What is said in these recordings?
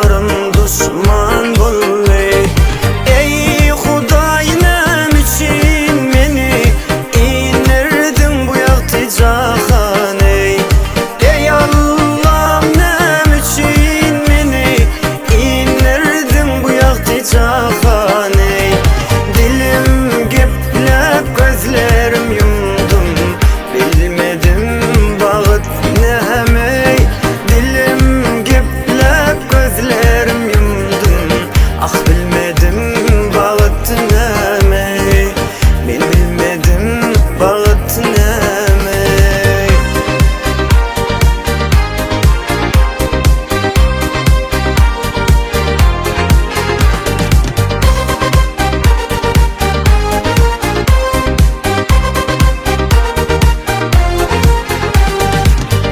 dostlarım düşman boldu. Ey Huday nem için meni indirdin bu yakti cahan ey. Ey Allah'ım nem için meni indirdin bu yakti cahan ey. Dilim geplep gözlerim yumdum, bilmedim bağıt nemey. Dilim geplep gözlerim yumdum, ah bilmedim bağıt nemey. Bilmedim bağıt nemey.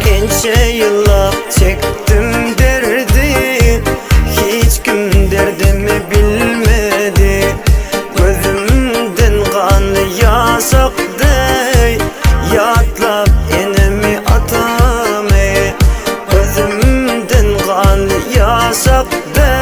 Gençe yıllar çektim derdi, hiç kim derdimi bilmedi. Gözümden kan yaş aktı, yatlap enemi atam ey. Gözümden kan yaş aktı,